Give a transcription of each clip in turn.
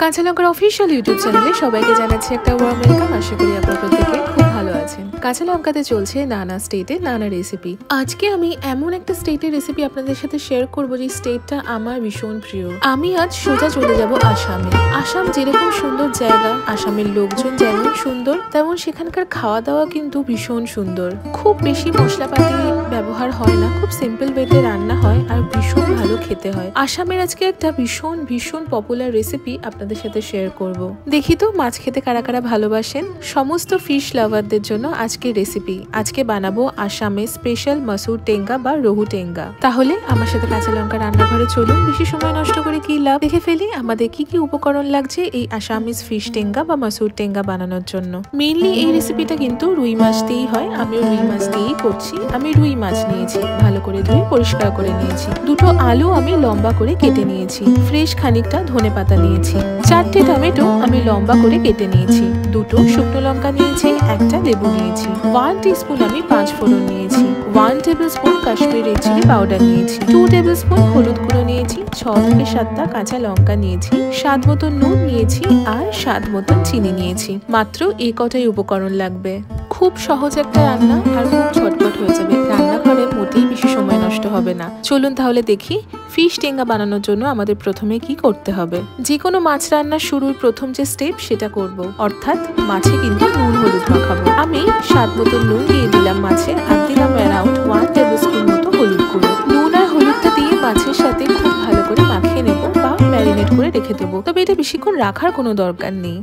কাঁচা লঙ্কার official YouTube চ্যানেলে সবাইকে জানাচ্ছি একটা ওয়ার্ম ওয়েলকাম। আশা করি আপনারা প্রত্যেকে খুব ভালো আছেন। কাঁচা লঙ্কাতে চলছে নানা স্টেটে নানা রেসিপি। আজকে আমি এমন একটা স্টেটের রেসিপি আপনাদের সাথে শেয়ার করবো যে স্টেটটা আমার ভীষণ প্রিয়। আমি আজ সোজা চলে যাব আসামে। আসাম যেরকম সুন্দর জায়গা, আসামের লোকজন যেমন সুন্দর, তেমন সেখানকার খাওয়া দাওয়া কিন্তু ভীষণ সুন্দর। খুব বেশি মশলাপাতি ব্যবহার হয় না, খুব সিম্পল ওয়েতে রান্না হয় আর ভীষণ ভালো খেতে হয়। আসামের আজকে একটা ভীষণ ভীষণ পপুলার রেসিপি আপনাদের সাথে শেয়ার করব। দেখি তো মাছ খেতে কারা কারা ভালোবাসেন। সমস্ত ফিশ লাভারদের জন্য আজকের রেসিপি। আজকে বানাবো আসামে স্পেশাল মাসুর টেঙ্গা বা রহু টেঙ্গা। তাহলে আমার সাথে কাঁচা লঙ্কা রান্নাঘরে চলুন, বেশি সময় নষ্ট করে কি লাভ, দেখে ফেলি আমাদের কি কি উপকরণ লাগছে এই আসামিজ ফিশ টেঙ্গা বা মাসুর টেঙ্গা বানানোর জন্য। মেইনলি এই রেসিপিটা কিন্তু রুই মাছ দিয়েই হয়। আমিও রুই মাছ দিয়েই করছি। আমি রুই মাছ নিয়েছি, ভালো করে ধুয়ে পরিষ্কার করে নিয়েছি। দুটো আলু আমি লম্বা করে কেটে নিয়েছি। ফ্রেশ খানিকটা ধনেপাতা নিয়েছি। 4টে টমেটো আমি লম্বা করে কেটে নিয়েছি। দুটো শুকনো লঙ্কা নিয়েছি, একটা লেবু নিয়েছি। 1 টিস্পুন আমি 5 ফোড়ন নিয়েছি। 1 tablespoon Kashmiri red chilli powder নিয়েছি। 2 টেবিলস্পুন হলুদ গুঁড়ো নিয়েছি। 6 থেকে 7টা কাঁচা লঙ্কা নিয়েছি। স্বাদ মতন নুন নিয়েছি আর স্বাদ মতন চিনি নিয়েছি। মাত্র এই কটাই উপকরণ লাগবে। খুব সহজ একটা রান্না আর খুব ঝটপট হয়ে যাবে। রান্নাঘরে মোটেই বেশি সময় নষ্ট হবে না। চলুন তাহলে দেখি ফিশ টেঙ্গা বানানোর জন্য আমাদের প্রথমে কি করতে হবে। যে কোনো মাছ রান্নার শুরুর প্রথম যে স্টেপ সেটা করব, অর্থাৎ মাছে কিন্তু নুন হলুদ মাখাবো। আমি স্বাদ মতো নুন দিয়ে দিলাম মাছে, আর দিলাম অ্যারাউন্ড 1 টেবিলস্পুন মতো হলুদ গুঁড়ো। নুন আর হলুদটা দিয়ে মাছের সাথে খুব ভালো করে মাখিয়ে নেবো বা ম্যারিনেট করে রেখে দেবো। তবে এটা বেশিক্ষণ রাখার কোনো দরকার নেই।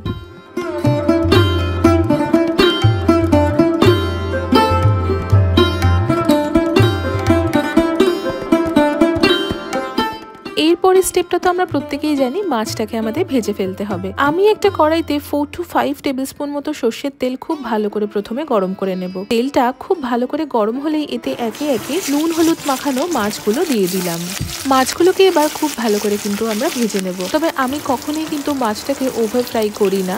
এরপরের স্টেপটা তো আমরা প্রত্যেকেই জানি, মাছটাকে আমাদের ভেজে ফেলতে হবে। আমি একটা কড়াইতে 4 to 5 টেবিলস্পুন মতো সর্ষের তেল খুব ভালো করে প্রথমে গরম করে নেব। তেলটা খুব ভালো করে গরম হলেই এতে একে একে নুন হলুদ মাখানো মাছগুলো দিয়ে দিলাম। মাছগুলোকে এবার খুব ভালো করে কিন্তু আমরা ভেজে নেব। তবে আমি কখনোই কিন্তু মাছটাকে ওভার ফ্রাই করি না।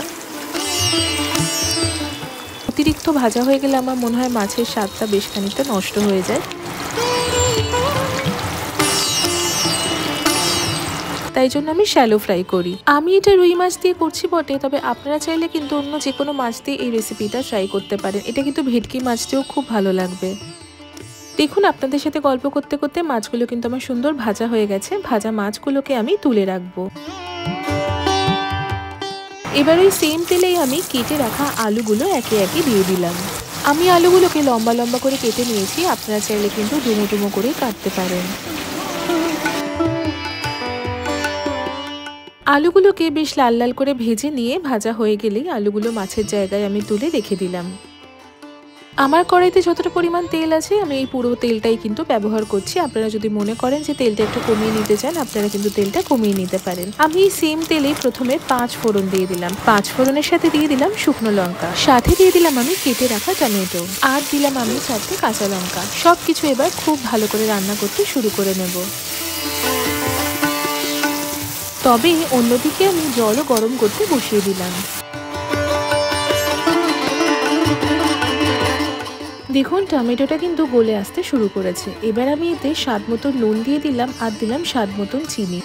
অতিরিক্ত ভাজা হয়ে গেলে আমার মনে হয় মাছের স্বাদটা বেশ খানিকটা নষ্ট হয়ে যায়। তাই জন্য আমি শ্যালো ফ্রাই করি। আমি এটা রুই মাছ দিয়ে করছি বটে, তবে আপনারা চাইলে কিন্তু অন্য যে কোনো মাছ দিয়ে এই রেসিপিটা ট্রাই করতে পারেন। এটা কিন্তু ভেটকি মাছ দিয়েও খুব ভালো লাগবে। দেখুন আপনাদের সাথে গল্প করতে করতে মাছগুলো কিন্তু আমার সুন্দর ভাজা হয়ে গেছে। ভাজা মাছগুলোকে আমি তুলে রাখবো। এবার ওই সেম তেলেই আমি কেটে রাখা আলুগুলো একে একে দিয়ে দিলাম। আমি আলুগুলোকে লম্বা লম্বা করে কেটে নিয়েছি। আপনারা চাইলে কিন্তু ডুমো ডুমো করে কাটতে পারেন। আলুগুলোকে বেশ লাল লাল করে ভেজে নিয়ে ভাজা হয়ে গেলেই আলুগুলো মাছের জায়গায় আমি তুলে রেখে দিলাম। আমার কড়াইতে যতটা পরিমাণ তেল আছে আমি এই পুরো তেলটাই কিন্তু ব্যবহার করছি। আপনারা যদি মনে করেন যে তেলটা একটু কমিয়ে নিতে চান, আপনারা কিন্তু তেলটা কমিয়ে নিতে পারেন। আমি এই সেম তেলেই প্রথমে 5 ফোড়ন দিয়ে দিলাম। 5 ফোড়নের সাথে দিয়ে দিলাম শুকনো লঙ্কা, সাথে দিয়ে দিলাম আমি কেটে রাখা টমেটো, আর দিলাম আমি 4টে কাঁচা লঙ্কা। সবকিছু এবার খুব ভালো করে রান্না করতে শুরু করে নেব। তবে অন্যদিকে আমি জলও গরম করতে বসিয়ে দিলাম। দেখুন টমেটোটা কিন্তু গলে আসতে শুরু করেছে। এবার আমি এতে স্বাদ মতো নুন দিয়ে দিলাম আর দিলাম স্বাদ মতন চিনি।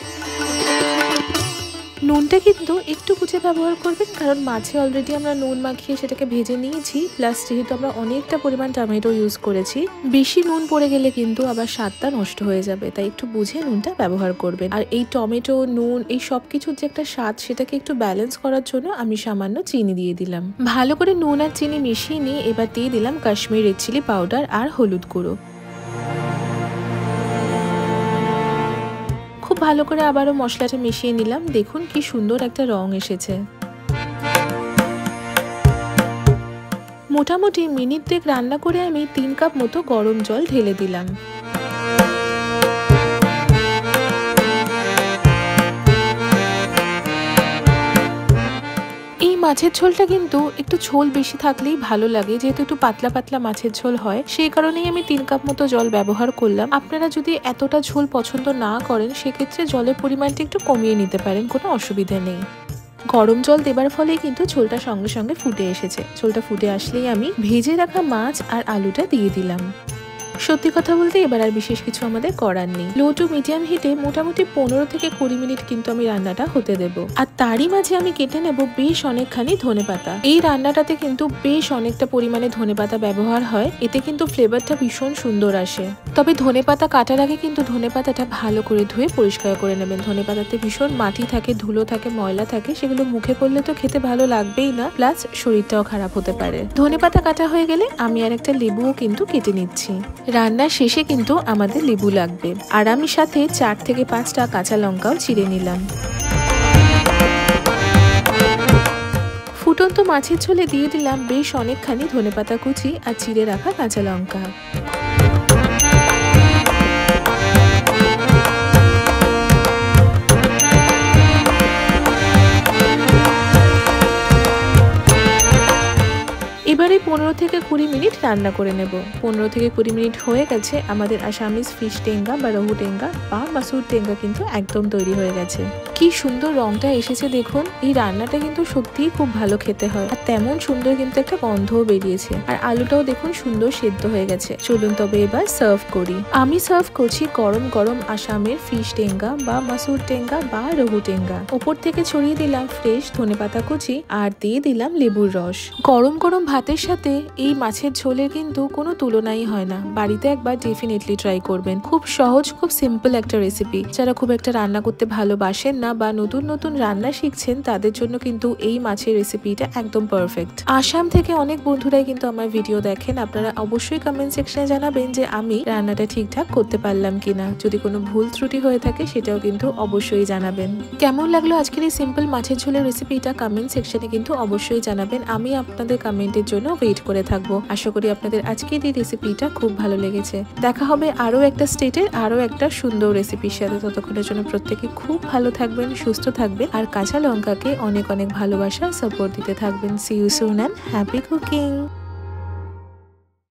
নুনটা কিন্তু একটু বুঝে ব্যবহার করবেন, কারণ মাছে অলরেডি আমরা নুন মাখিয়ে সেটাকে ভেজে নিয়েছি। প্লাস যেহেতু আমরা অনেকটা পরিমাণ টমেটো ইউজ করেছি, বেশি নুন পড়ে গেলে কিন্তু আবার স্বাদটা নষ্ট হয়ে যাবে। তাই একটু বুঝে নুনটা ব্যবহার করবেন। আর এই টমেটো নুন এই সব কিছুর যে একটা স্বাদ, সেটাকে একটু ব্যালেন্স করার জন্য আমি সামান্য চিনি দিয়ে দিলাম। ভালো করে নুন আর চিনি মিশিয়ে নিয়ে এবার দিয়ে দিলাম কাশ্মীরি রেড চিলি পাউডার আর হলুদ গুঁড়ো। খুব ভালো করে আবারও মশলাটা মিশিয়ে নিলাম। দেখুন কি সুন্দর একটা রং এসেছে। মোটামুটি মিনিট 2 রান্না করে আমি 3 কাপ মতো গরম জল ঢেলে দিলাম। এই মাছের ঝোলটা কিন্তু একটু ঝোল বেশি থাকলেই ভালো লাগে, যেহেতু একটু পাতলা পাতলা মাছের ঝোল হয়, সেই কারণেই আমি 3 কাপ মতো জল ব্যবহার করলাম। আপনারা যদি এতটা ঝোল পছন্দ না করেন, সেক্ষেত্রে জলের পরিমাণটা একটু কমিয়ে নিতে পারেন, কোনো অসুবিধা নেই। গরম জল দেবার ফলে কিন্তু ঝোলটা সঙ্গে সঙ্গে ফুটে এসেছে। ঝোলটা ফুটে আসলেই আমি ভেজে রাখা মাছ আর আলুটা দিয়ে দিলাম। সত্যি কথা বলতে এবার আর বিশেষ কিছু আমাদের করার নেই। লো টু মিডিয়াম হিটে মোটামুটি 15 থেকে 20 মিনিট কিন্তু আমি রান্নাটা হতে দেব। আর তারই মাঝে আমি কেটে নেব বেশ অনেকখানি ধনেপাতা। এই রান্নাটাতে কিন্তু বেশ অনেকটা পরিমাণে ধনেপাতা ব্যবহার হয়, এতে কিন্তু ফ্লেভারটা ভীষণ সুন্দর আসে। তবে ধনেপাতা কাটার আগে কিন্তু ধনেপাতাটা ভালো করে ধুয়ে পরিষ্কার করে নেবেন। ধনেপাতাতে ভীষণ মাটি থাকে, ধুলো থাকে, ময়লা থাকে, সেগুলো মুখে পড়লে তো খেতে ভালো লাগবেই না, প্লাস শরীরটাও খারাপ হতে পারে। ধনেপাতা কাটা হয়ে গেলে আমি আর একটা লেবুও কিন্তু কেটে নিচ্ছি। রান্নার শেষে কিন্তু আমাদের লেবু লাগবে, আর আমি সাথে 4 থেকে 5টা কাঁচা লঙ্কাও চিড়ে নিলাম। ফুটন্ত মাছের ঝোলে দিয়ে দিলাম বেশ অনেকখানি ধনেপাতা কুচি আর চিড়ে রাখা কাঁচা লঙ্কা। এবারে 15 থেকে 20 মিনিট রান্না করে নেব। 15 থেকে 20 মিনিট হয়ে গেছে, আমাদের আসামিজ ফিশ টেঙ্গা বা রহু টেঙ্গা বা মাসুর টেঙ্গা কিন্তু একদম তৈরি হয়ে গেছে। কি সুন্দর রংটা এসেছে দেখুন। এই রান্নাটা কিন্তু সত্যিই খুব ভালো খেতে হয়, আর তেমন সুন্দর কিন্তু একটা গন্ধও বেরিয়েছে। আর আলুটাও দেখুন সুন্দর সেদ্ধ হয়ে গেছে। চলুন তবে এবার সার্ভ করি। আমি সার্ভ করছি গরম গরম আসামের ফিশ টেঙ্গা বা মাসুর টেঙ্গা বা রহু টেঙ্গা। উপর থেকে ছড়িয়ে দিলাম ফ্রেশ ধনেপাতা কুচি আর দিয়ে দিলাম লেবুর রস। গরম গরম ভাতের সাথে এই মাছের ঝোলের কিন্তু কোনো তুলনাই হয় না। বাড়িতে একবার ডেফিনেটলি ট্রাই করবেন। খুব সহজ, খুব সিম্পল একটা রেসিপি। যারা খুব একটা রান্না করতে ভালোবাসেন না বা নতুন নতুন রান্না শিখছেন, তাদের জন্য কিন্তু এই মাছের রেসিপিটা একদম পারফেক্ট। আসাম থেকে অনেক বন্ধুরাই কিন্তু আমার ভিডিও দেখেন। আপনারা অবশ্যই কমেন্ট সেকশনে জানাবেন যে আমি রান্নাটা ঠিকঠাক করতে পারলাম কিনা। যদি কোনো ভুল ত্রুটি হয়ে থাকে সেটাও কিন্তু অবশ্যই জানাবেন। কেমন লাগলো আজকের এই সিম্পল মাছের ঝোলের রেসিপিটা কমেন্ট সেকশনে কিন্তু অবশ্যই জানাবেন। আমি আপনাদের কমেন্টের জন্য ওয়েট করে থাকবো। আশা করি আপনাদের আজকের এই রেসিপিটা খুব ভালো লেগেছে। দেখা হবে আরো একটা স্টেটের আরো একটা সুন্দর রেসিপির সাথে। ততক্ষণের জন্য প্রত্যেকে খুব ভালো থাকবেন, সুস্থ থাকবেন, আর কাঁচা লঙ্কাকে অনেক অনেক ভালোবাসা সাপোর্ট দিতে থাকবেন। See you soon and happy cooking.